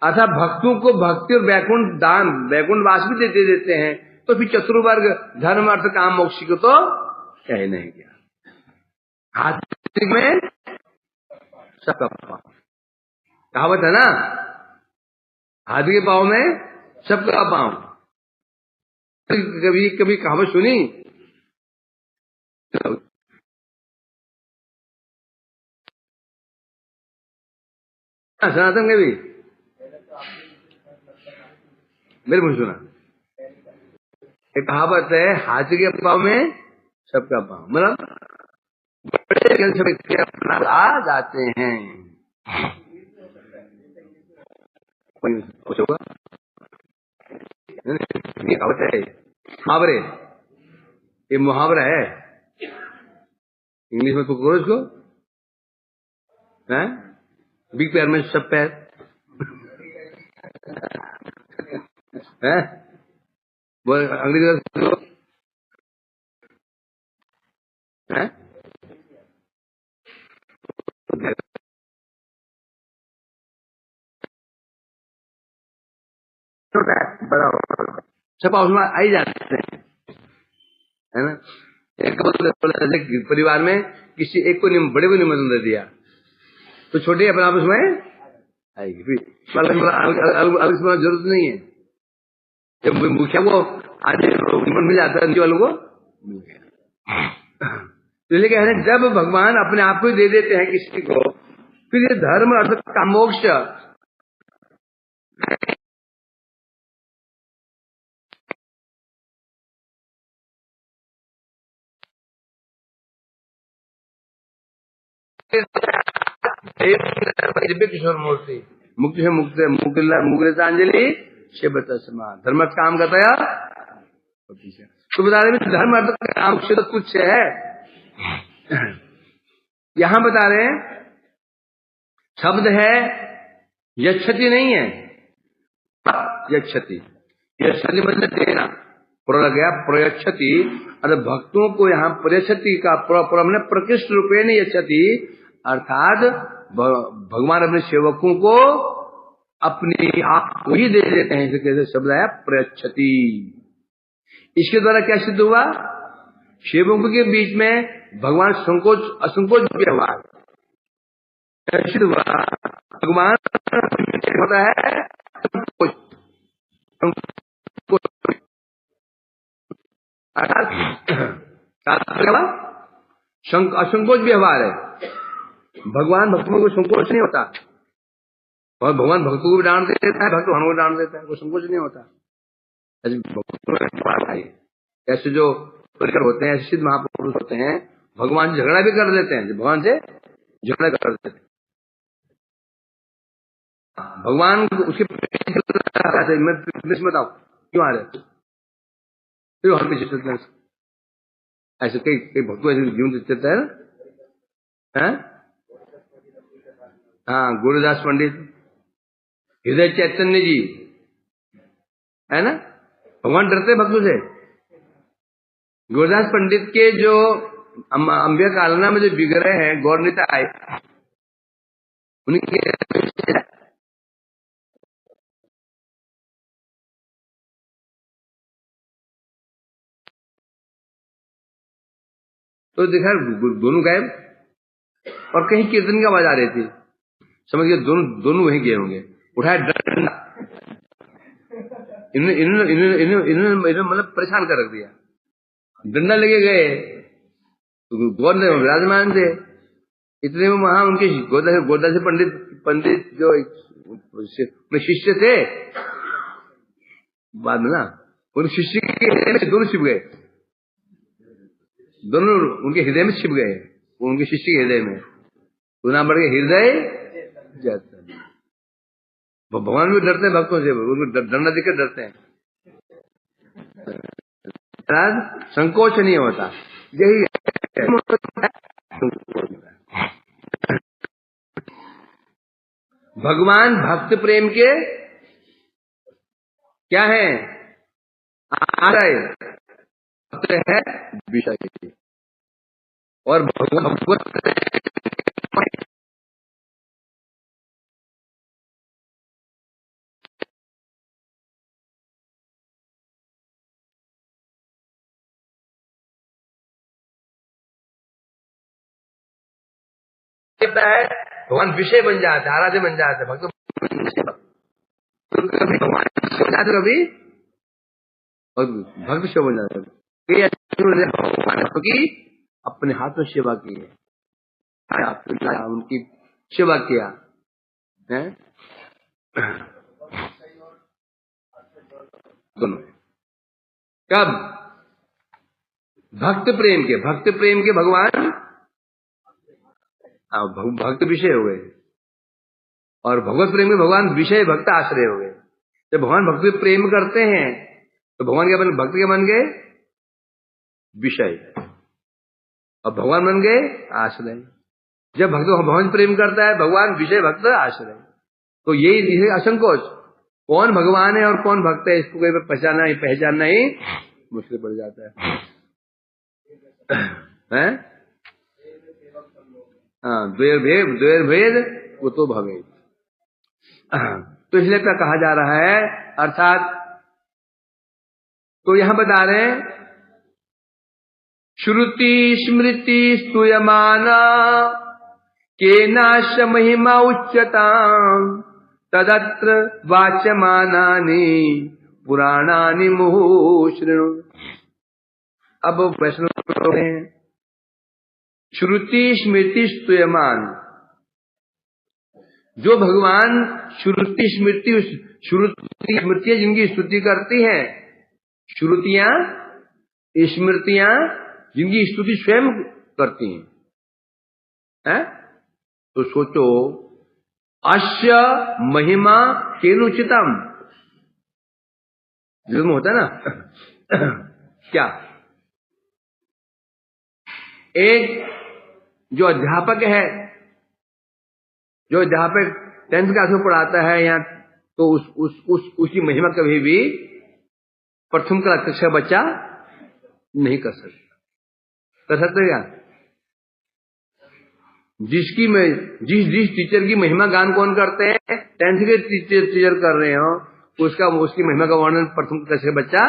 अर्थात भक्तों को भक्ति और वैकुंठ दान, वैकुंठ वास भी दे देते हैं। तो फिर चतुर्वर्ग धर्म अर्थ काम मोक्ष को तो कह नहीं गया। हाथ में सबका पाँव, कहावत है ना, हाथी के पाँव में सबका पाँव। कभी कहावत सुनी? सनातन के भी मेरे मुझे सुना एक कहावत है, हाथी के पाँव में सबका पाँव, मतलब बड़े अपना आ जाते हैं। कुछ होगा? ये कहावत है, मुहावरे, ये मुहावरा है इंग्लिश में। तो करो इसको, बिग पैर में सब पैर है, वो अंग्रेजी है। सब उसमें आ ही जाते हैं, है ना। एक परिवार में किसी एक को बड़े को निमंत्रण दे दिया तो छोटे अपने आप उसमें आएगी, फिर अलग जरूरत नहीं है। जब मुखिया को आज मिल जाता है, वालों को मिल गया। तो ये कह रहे हैं जब भगवान अपने आप को दे देते हैं किसी को, फिर ये धर्म अर्थ का मोक्ष किशोर मूर्ति मुक्ति से मुक्तांजलि से बता समान धर्म काम करता है। तो बता रहे धर्म अर्थ काम से तो कुछ है। यहां बता रहे हैं शब्द है, यक्षति नहीं है, यक्षति, यक्षति मतलब देना, प्र गया प्रयच्छति, अरे भक्तों को यहाँ प्रयच्छति का हमने प्रकृष्ट रूपेण यच्छति, अर्थात भगवान अपने सेवकों को अपने आप को ही दे देते हैं। इसे कैसे शब्द आया प्रयच्छति। इसके द्वारा क्या सिद्ध हुआ? सेवकों के बीच में भगवान संकोच असंकोच व्यवहार सिद्ध हुआ। भगवान होता है असंकोच व्यवहार है। भगवान भक्तों को संकोच नहीं होता, और भगवान भक्तों को भी डांट देता है, भक्त भगवान को डांट देता है, कोई संकोच नहीं होता। ऐसे जो परिकर होते हैं, ऐसे सिद्ध महापुरुष होते हैं, भगवान से झगड़ा भी कर देते हैं, भगवान से झगड़ा कर देते हैं। भगवान उसके बताओ क्यों आ रहे, क्यों हम पीछे चलते हैं? ऐसे कई भक्तों ऐसे जीवन चलता है ना। हाँ, गुरुदास पंडित, हृदय चैतन्य जी, है ना, भगवान डरते भक्तों से। गुरुदास पंडित के जो अंबिया कालना में जो बिगड़े हैं गौरनिताय, उनके तो देखा दोनों गायब, और कहीं कीर्तन की आवाज आ रही थी, समझ गए दोनों वहीं गए होंगे। उठाया डंडा, इन्होंने मतलब परेशान कर रख दिया, डंडा लेके गए। तो गौर ने विराजमान थे, इतने में वहां उनके गोरदास पंडित जो शिष्य थे, बाद में ना उन शिष्य के दोनों छिप गए, दोनों उनके हृदय में छिप गए, उनके शिष्य के हृदय में। तो नाम बढ़ गया हृदय जाता। भगवान भी डरते हैं भक्तों से, उनको डरना दिक्कत डरते हैं, संकोच नहीं होता। यही भगवान भक्त प्रेम के क्या है? आश्रय है विषय, और भगवान है, भगवान विषय बन जाते, आराध्य बन जाते, भक्त कभी और भक्त शिव बन जाते, की अपने हाथ में सेवा की है, उनकी सेवा किया है दोनों। कब? भक्त प्रेम के भगवान भक्त विषय हो गए, और भगवत प्रेम के भगवान विषय भक्त आश्रय हो गए। जब भगवान भक्ति प्रेम करते हैं तो भगवान क्या बन, भक्त क्या बन गए? विषय, और भगवान बन गए आश्रय। जब भक्त भगवान प्रेम करता है, भगवान विषय भक्त आश्रय। तो यही असंकोच, कौन भगवान है और कौन भक्त है, इसको कोई पहचानना ही मुश्किल पड़ जाता है। हाँ, द्वैर भेद वो तो भवे। तो इसलिए क्या कहा जा रहा है, अर्थात तो यहां बता रहे हैं, श्रुति स्मृति स्तूयमाना केनाश महिमा उच्चताम् तदत्र वाच्यमानानि पुराणानि मुहुः शृणु। अब वैष्णव हैं, श्रुति स्मृति स्तूयमान, जो भगवान श्रुति स्मृतियां जिनकी स्तुति करती हैं, श्रुतियां स्मृतियां जिनकी स्तुति स्वयं करती हैं, तो सोचो अस्य महिमा केनुचितम, जन्म होता है ना क्या? एक जो अध्यापक है, जो अध्यापक 10th क्लास में पढ़ाता है, या तो उसकी महिमा कभी भी प्रथम कक्षा का बच्चा नहीं कर सकता। कर सकते क्या? जिस टीचर की महिमा गान कौन करते हैं? 10th के टीचर कर रहे हो, उसकी महिमा का वर्णन प्रथम कक्षा का बच्चा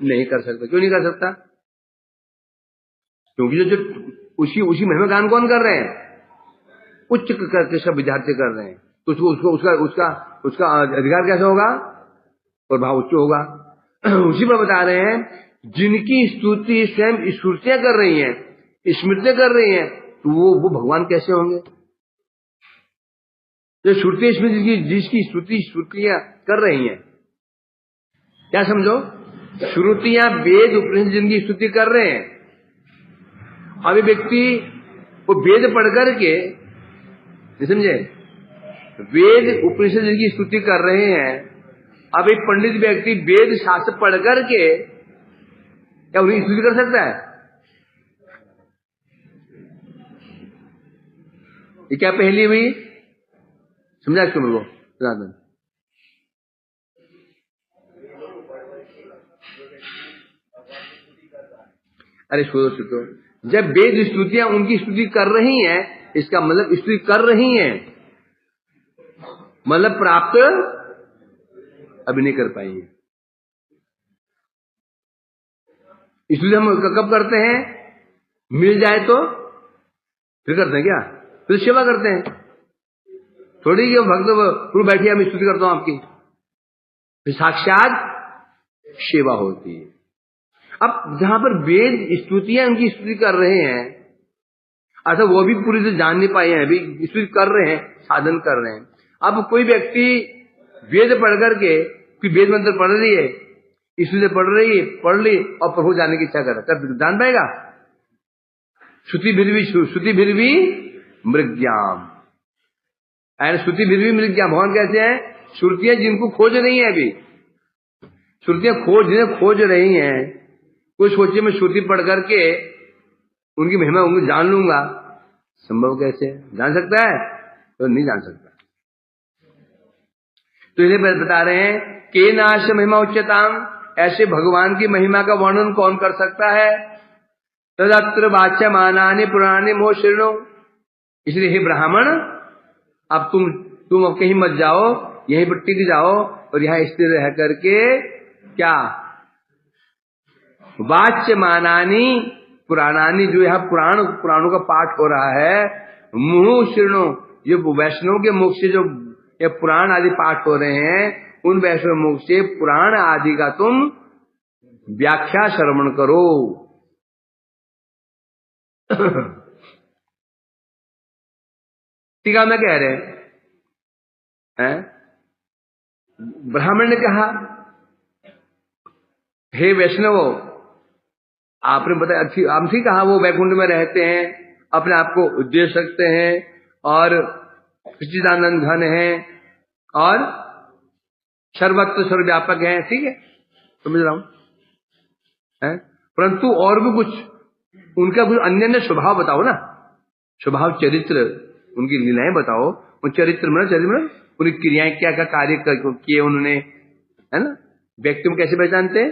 नहीं कर सकता। क्यों नहीं कर सकता? क्योंकि जो उसी महिमा गान कौन कर रहे हैं? उच्च कक्षा का विद्यार्थी कर रहे हैं। तो उसका अधिकार कैसे होगा? प्रभाव उच्च होगा। उसी पर बता रहे हैं, जिनकी स्तुति स्वयं स्मृतियां कर रही हैं, स्मृतियां कर रही हैं, तो वो भगवान कैसे होंगे? जो श्रुति स्मृति जिसकी श्रुतियां कर रही हैं, क्या समझो? श्रुतियां वेद उपनिषद जिनकी स्तुति कर रहे हैं, अभी व्यक्ति वो वेद पढ़ करके, समझे, वेद उपनिषद जिनकी स्तुति कर रहे हैं, अब एक पंडित व्यक्ति वेद शास्त्र पढ़ करके क्या उन्हें स्तुति कर सकता है? ये क्या पहली हुई? समझा क्यों मेरे को? सनातन, अरे सुनो, जब वेद स्तुतियां उनकी स्तुति कर रही हैं, इसका मतलब स्तुति कर रही हैं, मतलब प्राप्त अभी नहीं कर पाएंगे। इसलिए हम कब करते हैं? मिल जाए तो फिर करते हैं क्या? फिर सेवा करते हैं। थोड़ी कि भक्त बैठिए मैं स्तुति करता हूं आपकी, फिर साक्षात सेवा होती है। अब जहां पर वेद स्तुतियां उनकी स्तुति कर रहे हैं, अच्छा वो भी पूरी तरह जान नहीं पाए हैं, अभी स्तुति कर रहे हैं, साधन कर रहे हैं। अब कोई व्यक्ति वेद पढ़ करके, कोई वेद मंत्र पढ़ रही है, इसलिए पढ़ ली और प्रभु जाने की इच्छा कर जान पाएगा? श्रुति फिर भी मृग्याम, श्रुति फिर भी मृग्याम। भगवान कहते हैं श्रुतियां जिनको खोज रही है, अभी श्रुतियां जिन्हें खोज रही हैं, कोई सोचे मैं श्रुति पढ़ करके उनकी महिमा उनको जान लूंगा, संभव कैसे? जान सकता है? तो नहीं जान सकता। तो इन्हें बता रहे हैं, के नाश महिमा उच्चताम, ऐसे भगवान की महिमा का वर्णन कौन कर सकता है? तदत्र वाच्य मानानि पुराणे मोह शृणु। इसलिए हे ब्राह्मण, अब तुम अब कहीं मत जाओ, यहीं पर टिक जाओ और यहाँ स्थिर रह करके क्या वाच्य मानानि पुराणानि, जो यहाँ पुराणों का पाठ हो रहा है, मुहु शृणु, ये वैष्णव के मुख से जो ये पुराण आदि पाठ हो रहे हैं, उन वैष्णव मुख से पुराण आदि का तुम व्याख्या श्रवण करो। टीका में कह रहे हैं, ब्राह्मण ने कहा, हे वैष्णव, आपने बताया, आपने कहा वो वैकुंठ में रहते हैं, अपने आप को दे सकते हैं और सच्चिदानंद घन है और सर्वत्र सर्वव्यापक है, ठीक है, समझ रहा हूं। परंतु और भी कुछ उनका कुछ अन्य स्वभाव बताओ ना, स्वभाव चरित्र, उनकी लीलाएं बताओ। उन चरित्र में उनकी क्रियाएं क्या क्या कार्य किए उन्होंने, है ना? व्यक्ति में कैसे पहचानते हैं?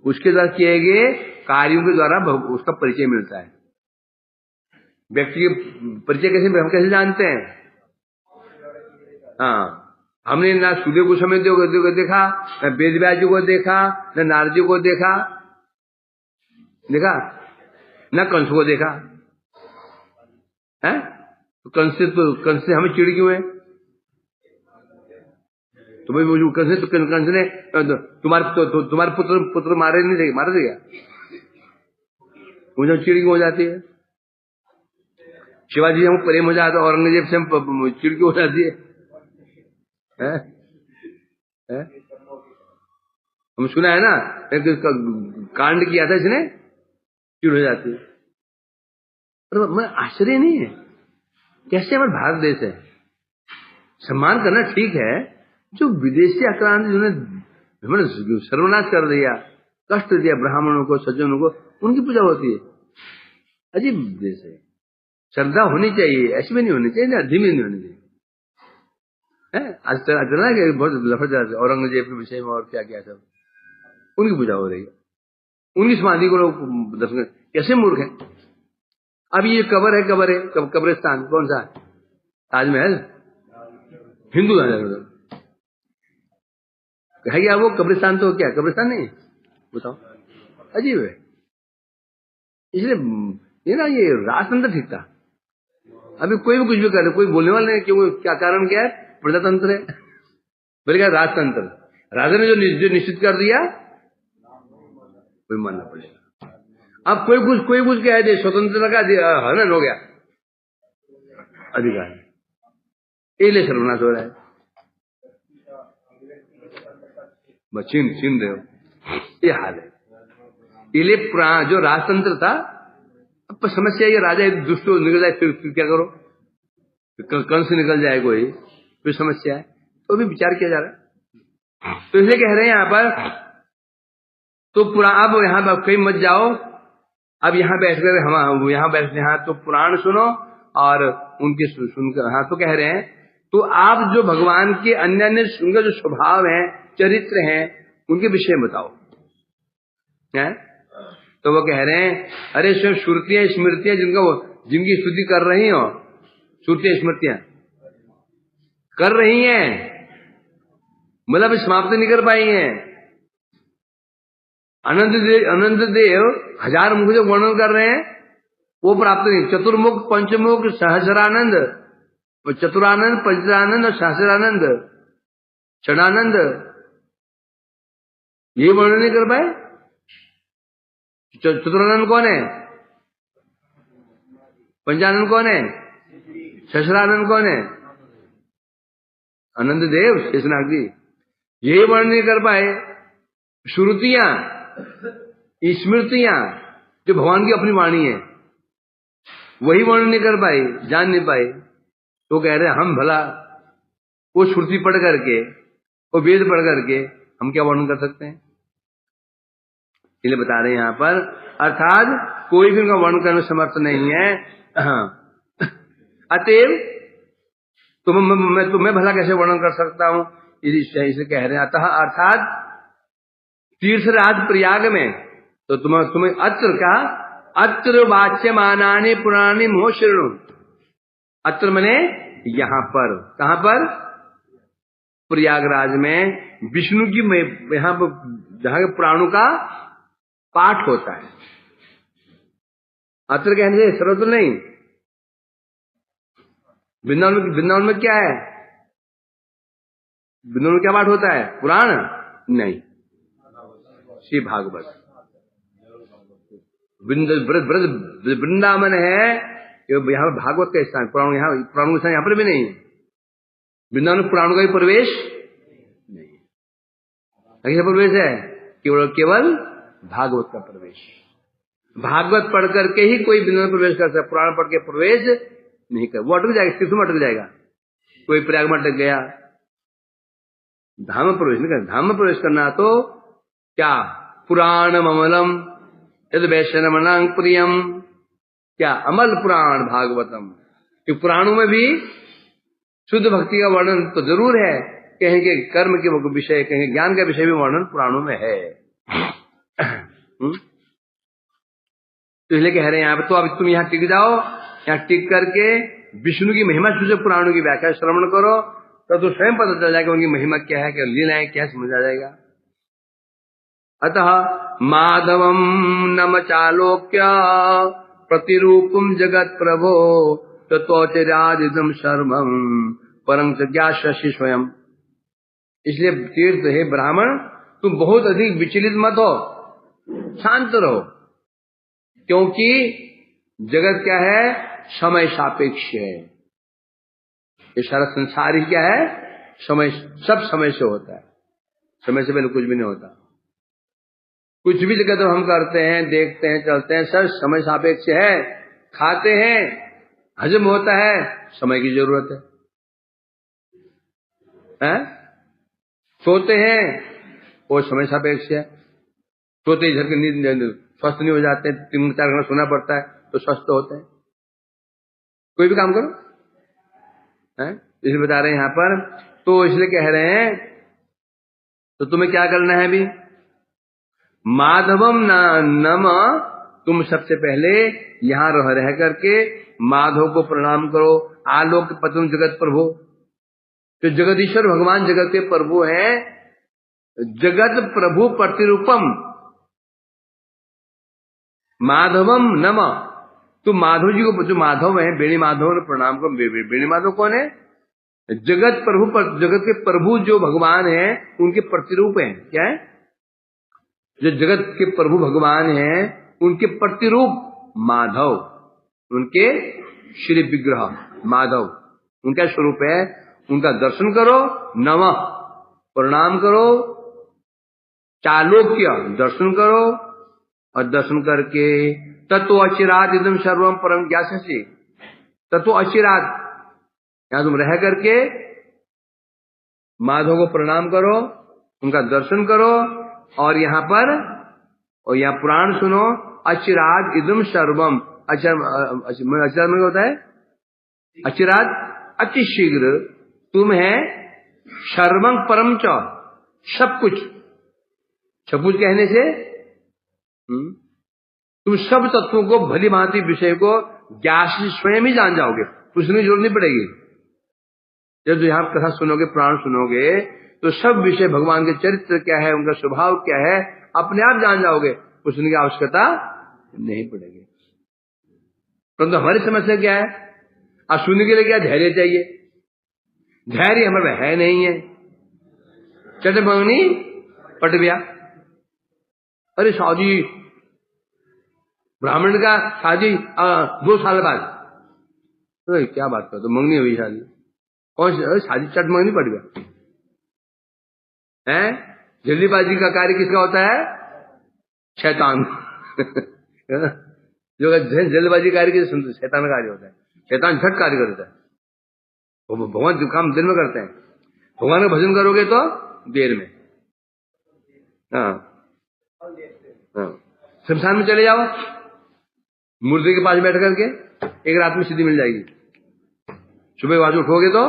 उसके द्वारा किए गए कार्यों के द्वारा उसका परिचय मिलता है। व्यक्ति के परिचय हम कैसे जानते हैं? हाँ, हमने ना सूर्य को समय देखा, न वेद व्यास जी को देखा, न नारद जी को देखा, न कंस को देखा है। तो कंस से हमें चिड़ क्यों है? तो भाई वो कंस ने तुम्हारे पुत्र मारे देगा, मुझे चिड़ क्यों हो जाती है? शिवाजी हमको प्रेम हो जाता है, औरंगजेब से हम चिड़ क्यों हो जाती है? हम सुना है ना, कांड किया था इसने, चिड़ हो जाती है। पर मैं आश्चर्य नहीं है, कैसे हमारा भारत देश है, सम्मान करना ठीक है, जो विदेशी आक्रांत जिन्होंने सर्वनाश कर दिया, कष्ट दिया ब्राह्मणों को, सज्जनों को, उनकी पूजा होती है। अजीब देश है। श्रद्धा होनी चाहिए, ऐसी भी नहीं होनी चाहिए, अधीम नहीं होनी चाहिए। आज चला कि बहुत लफड़ जाते औरंगजेब के विषय में और क्या क्या सब उनकी पूजा हो रही है, उनकी समाधि को लोग दर्शन कैसे मूर्ख है। अब ये कब्र है कब्रिस्तान कौन सा है? ताजमहल हिंदू है क्या वो कब्रिस्तान? तो क्या कब्रिस्तान नहीं बताओ, अजीब है। इसलिए ये ना ये राजतंत्र ठीक था। अभी कोई भी कुछ भी करे, कोई बोलने वाला नहीं क्यों, क्या कारण क्या है? प्रजातंत्र है, बोले क्या राजतंत्र, राजा ने जो निश्चित कर दिया कोई मानना पड़ेगा। अब कोई कुछ कह दे, स्वतंत्रता का हनन हो गया अधिकार, इसलिए सर्वनाश हो रहा है। छीन रहे हो, ये हाल है। इसलिए जो राजतंत्र था, अब समस्या ये राजा दुष्ट निकल जाए फिर क्या करो, कंस से निकल जाए कोई, फिर समस्या है। तो भी विचार किया जा रहा है। तो इसलिए कह रहे हैं यहां पर तो अब यहां कहीं मत जाओ, अब यहां बैठकर हम यहां बैठते हैं तो पुराण सुनो और उनके सुनकर। हाँ तो कह रहे हैं तो आप जो भगवान के अन्य अन्य उनका जो स्वभाव है, चरित्र हैं, उनके विषय में बताओ है? तो वो कह रहे हैं अरे स्वयं श्रुतियां स्मृतियां जिनकी स्तुति कर रही हो, श्रुतियां स्मृतियां कर रही हैं, मतलब समाप्त नहीं कर पाई हैं। अनंत देव हजार मुख जो वर्णन कर रहे हैं वो प्राप्त नहीं। चतुर्मुख पंचमुख सहस्रानंद, चतुरानंद पंचानंद और सहस्रानंद षडानंद, ये वर्णन नहीं कर पाए। चतुरानंद कौन है? पंचानंद कौन है? सहस्रानंद कौन है? आनंद देव शेषनाग जी, यही वर्णन नहीं कर पाए। श्रुतियां स्मृतियां जो भगवान की अपनी वाणी है वही वर्णन नहीं कर पाई, जान नहीं पाई। तो कह रहे हम भला वो श्रुति पढ़ करके, वो वेद पढ़ करके हम क्या वर्णन कर सकते हैं? इसलिए बता रहे हैं यहां पर, अर्थात कोई भी उनका वर्णन करने समर्थ नहीं है। अतएव मैं तुम्हें भला कैसे वर्णन कर सकता हूं, इसे कह रहे हैं। अतः अर्थात तीर्थराज प्रयाग में तो तुम्हें अत्र का अत्र वाच्यमानानि पुराणी मोह शृणु। अत्र मने यहां पर, कहां पर? प्रयागराज में विष्णु की यहां पर जहां के पुराणों का पाठ होता है। अत्र कहने से सर्वत्र नहीं। वृंदावन में क्या है? वृंदावन में क्या पाठ होता है? पुराण नहीं, श्री भागवत। वृंदावन है यहाँ पर भागवत का स्थान, पुराण यहाँ पुराणों का स्थान यहाँ पर भी नहीं। वृंदावन पुराणों का भी प्रवेश नहीं, कैसा प्रवेश है? केवल भागवत का प्रवेश। भागवत पढ़ करके ही कोई वृंदावन प्रवेश कर सकता, पुराण पढ़ के प्रवेश नहीं कर, वो अटक जाएगा, तीर्थ में अटक जाएगा। कोई प्रयाग में अटक गया, धाम में प्रवेश नहीं करना। धाम में प्रवेश करना तो क्या? पुराण अमलम यद वैष्णवनां प्रियम, क्या? अमल पुराण भागवतम। कि पुराणों में भी शुद्ध भक्ति का वर्णन तो जरूर है, कहीं के कर्म के विषय, कहीं ज्ञान का विषय भी वर्णन पुराणों में है। तो इसलिए कह रहे हैं यहाँ पे, तो अब तुम यहाँ टिक जाओ, यहाँ टिक करके विष्णु की महिमा से पुराणों की व्याख्या श्रवण करो, तब तो स्वयं पता चल जाएगा उनकी महिमा क्या है, क्या लीलाएं क्या, समझ आ जाएगा। अतः माधवम नम चालोक्य प्रतिरूपम जगत प्रभो तत्वचर्यादिदम शर्मम परम ज्ञाशि स्वयं। इसलिए तीर्थ हे ब्राह्मण, तुम बहुत अधिक विचलित मत हो, शांत रहो, क्योंकि जगत क्या है? समय सापेक्ष है। ये सारा संसार ही क्या है? समय, सब समय से होता है, समय से पहले कुछ भी नहीं होता। कुछ भी जगत हम करते हैं, देखते हैं, चलते हैं, सब समय सापेक्ष है। खाते हैं, हजम होता है, समय की जरूरत है? सोते हैं, वो समय सापेक्ष है। सोते ही झटके नींद स्वस्थ नहीं हो जाते, 3-4 घंटा सोना पड़ता है तो स्वस्थ होते हैं। कोई भी काम करो है, इसलिए बता रहे हैं यहाँ पर तो इसलिए कह रहे हैं, तो तुम्हें क्या करना है अभी? माधवम नम, तुम सबसे पहले यहां रह करके माधव को प्रणाम करो। आलोक पतन जगत प्रभु, तो जगदीश्वर भगवान जगत के प्रभु हैं। जगत प्रभु प्रतिरूपम माधवम नम, तुम माधव जी को, जो माधव है बेणी माधव ने प्रणाम करो। बेणी माधव कौन है? जगत प्रभु, जगत के प्रभु जो भगवान है उनके प्रतिरूप हैं। क्या है? जो जगत के प्रभु भगवान हैं उनके प्रतिरूप माधव, उनके श्री विग्रह माधव उनका स्वरूप है। उनका दर्शन करो, नमः प्रणाम करो, चालोक्य दर्शन करो, और दर्शन करके तत्व अचिरात इदम सर्वम परम ज्ञास्यसि, तत्व अचिरात, यहां तुम रह करके माधव को प्रणाम करो, उनका दर्शन करो, और यहाँ पुराण सुनो। अचिरात इदम सर्वम, अचिरात में होता है अचिरात अति शीघ्र, तुम है सर्वं परम च, सब कुछ। सब कुछ कहने से तुम सब तत्वों को, भली भांति विषय को ज्ञास स्वयं ही जान जाओगे, पूछने की जरूरत नहीं पड़ेगी। जब यहां कथा सुनोगे, प्राण सुनोगे, तो सब विषय भगवान के चरित्र क्या है, उनका स्वभाव क्या है, अपने आप जान जाओगे, पूछने की आवश्यकता नहीं पड़ेगी। परंतु हमारी समस्या क्या है? अब सुनने के लिए क्या धैर्य चाहिए, धैर्य हमारे में है नहीं है। चटमंगनी पट गया, अरे शादी ब्राह्मण का शादी 2 साल बाद, तो क्या बात कर, तो मंगनी हुई शादी, कौन सी शादी? चटमंगनी पट गया है। जल्दीबाजी का कार्य किसका होता है? शैतान जो जल्दबाजी कार्य शैतान का कार्य होता है। शैतान झट कार्य करता है, वो भगवान जो काम दिन में करते हैं। भगवान का भजन करोगे तो देर में, शमशान में चले जाओ, मूर्ति के पास बैठ करके एक रात में सिद्धि मिल जाएगी। सुबह बाजू उठोगे तो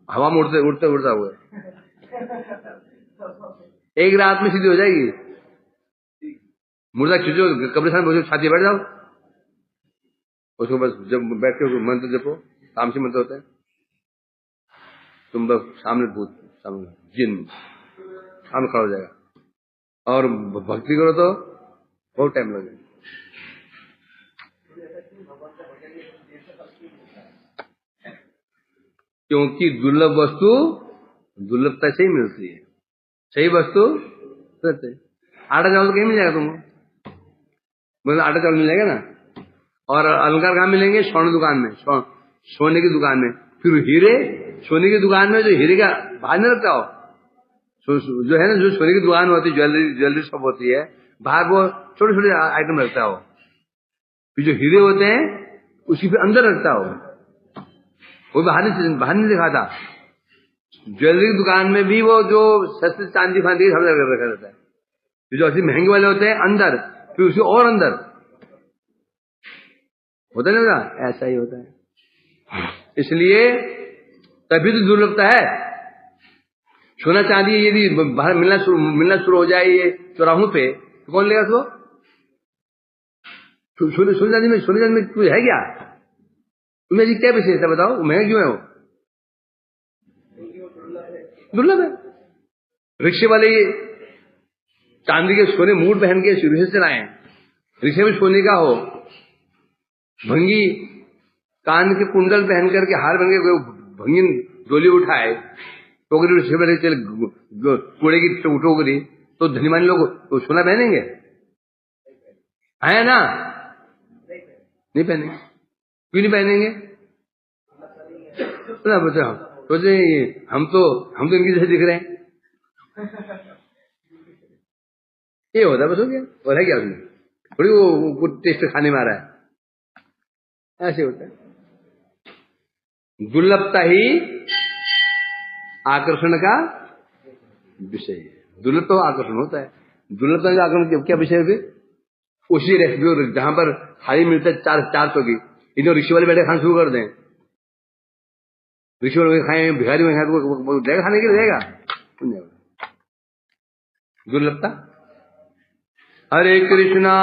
हवा में उड़ते उड़ते उड़ता हुआ एक रात में सिद्धि हो जाएगी। मुर्दा खींचो, कब्रिस्तान पहुंचो, छाती बैठ जाओ, उसको बस जब बैठ के मंत्र जपो, तामसी मंत्र होता है, तुम बस सामने भूत, सामने जिन सामने खड़ा हो जाएगा। और भक्ति करो तो बहुत टाइम लगेगा। क्योंकि दुर्लभ वस्तु दुर्लभता से ही मिलती है, सही वस्तु रहते। आटा चावल तो कहीं मिल जाएगा तुमको, मतलब आटा चावल मिल जाएगा ना। और अलंकार कहाँ मिलेंगे? स्वर्ण दुकान में, सोने की दुकान में। फिर हीरे, सोने की दुकान में जो हीरे का बाहर नहीं रखता हो, जो है ना, जो सोने की दुकान होती है, ज्वेलरी शॉप होती है, बाहर वो छोटे छोटे आइटम रखता हो। फिर जो हीरे होते हैं उसी पे अंदर रखता हो, वो बाहर नहीं दिखाता। ज्वेलरी की दुकान में भी वो जो सस्ती चांदी फांदी सब रखा रहता है। जो ऐसे महंगे वाले होते हैं अंदर, फिर उसे और अंदर होता नहीं होता, ऐसा ही होता है। इसलिए तभी तो दुर्लभता है। सोना चांदी यदि बाहर मिलना शुरू हो जाए ये चौराहों पे, तो कौन लेगा उसको? सोने चांदी में कुछ है क्या? तुम्हें जी क्या विशेषता बताओ, महंगा क्यों है वो? दुर्लभ है। रिक्शे वाले ये चांदी के सोने मूड पहन के रिक्शे से लाए, रिक्शे में सोने का हो, भंगी कान के कुंडल पहन करके हार बन के भंगी डोली उठाए, टोकरी रिक्शे में चल कूड़े की टोकरी, तो धनीमानी लोग तो सोना पहनेंगे? है ना? नहीं पहनेंगे। क्यों नहीं पहनेंगे? सोचे हम तो इनकी जैसे दिख रहे हैं, ये होता बस, हो गया। और है क्या उसमें? थोड़ी वो टेस्ट खाने में आ रहा है, ऐसे होता है। दुर्लभता ही आकर्षण का विषय है। दुर्लभ तो आकर्षण होता है। दुर्लभता का आकर्षण क्या विषय है? उसी रेस्टोरेंट जहां पर थाली मिलता है 400 की, इन्हें रिक्शे वाले बैठे खाना शुरू कर दें, विश्व में खाए भिखारी में खाए तो देगा, खाने के लिए देगा? दुर्लभता। हरे कृष्णा